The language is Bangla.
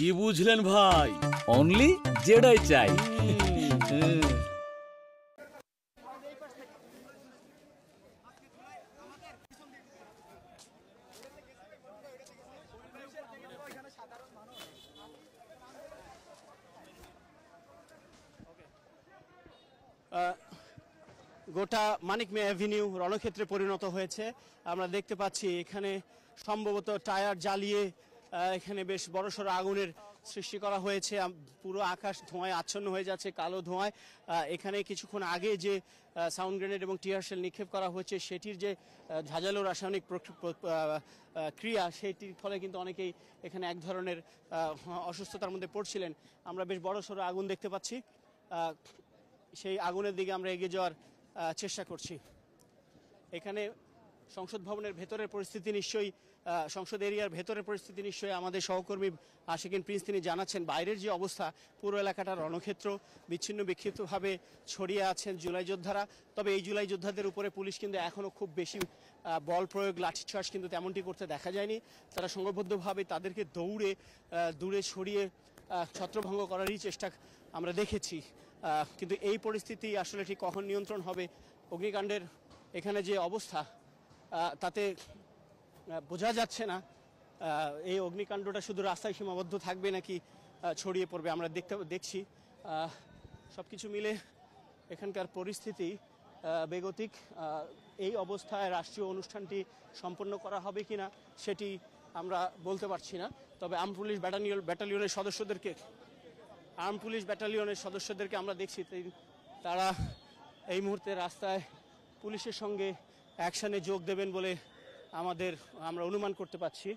কি বুঝলেন ভাই? অনলি যেটাই চাই। গোটা মানিক মিয়া অ্যাভিনিউ রণক্ষেত্রে পরিণত হয়েছে। আমরা দেখতে পাচ্ছি এখানে সম্ভবত টায়ার জ্বালিয়ে এখানে বেশ বড়সড় আগুনের সৃষ্টি করা হয়েছে। পুরো আকাশ ধোঁয়ায় আচ্ছন্ন হয়ে যাচ্ছে, কালো ধোঁয়ায়। এখানে কিছুক্ষণ আগে যে সাউন্ড গ্রেনেড এবং টিয়ার শেল নিক্ষেপ করা হয়েছে সেটির যে ঝাঁঝালো রাসায়নিক ক্রিয়া, সেটির ফলে কিন্তু অনেকেই এখানে এক ধরনের অসুস্থতার মধ্যে পড়ছিলেন। আমরা বেশ বড়সড় আগুন দেখতে পাচ্ছি, সেই আগুনের দিকে আমরা এগিয়ে যাওয়ার চেষ্টা করছি। এখানে সংসদ ভবনের ভেতরের পরিস্থিতি নিশ্চয়ই, সংসদ এরিয়ার ভেতরের পরিস্থিতি নিশ্চয়ই আমাদের সহকর্মী আশিকিন প্রিন্স তিনি জানাচ্ছেন। বাইরের যে অবস্থা, পুরো এলাকাটা রণক্ষেত্র, বিচ্ছিন্ন বিক্ষিপ্তভাবে ছড়িয়ে আছেন জুলাই যোদ্ধারা। তবে এই জুলাই যোদ্ধাদের উপরে পুলিশ কিন্তু এখনও খুব বেশি বল প্রয়োগ, লাঠিচার্জ কিন্তু তেমনটি করতে দেখা যায়নি। তারা সংঘবদ্ধভাবে তাদেরকে দূরে ছড়িয়ে ছত্রভঙ্গ করারই চেষ্টা আমরা দেখেছি। কিন্তু এই পরিস্থিতি আসলে ঠিক কখন নিয়ন্ত্রণ হবে, অগ্নিকাণ্ডের এখানে যে অবস্থা তাতে বোঝা যাচ্ছে না এই অগ্নিকাণ্ডটা শুধু রাস্তায় সীমাবদ্ধ থাকবে নাকি ছড়িয়ে পড়বে। আমরা দেখছি সব কিছু মিলে এখানকার পরিস্থিতি বেগতিক। এই অবস্থায় রাষ্ট্রীয় অনুষ্ঠানটি সম্পন্ন করা হবে কিনা সেটি আমরা বলতে পারছি না। তবে আর্ম পুলিশ ব্যাটালিয়নের সদস্যদেরকে আমরা দেখছি তারা এই মুহূর্তে রাস্তায় পুলিশের সঙ্গে অ্যাকশনে যোগ দেবেন বলে আমরা অনুমান করতে পারছি।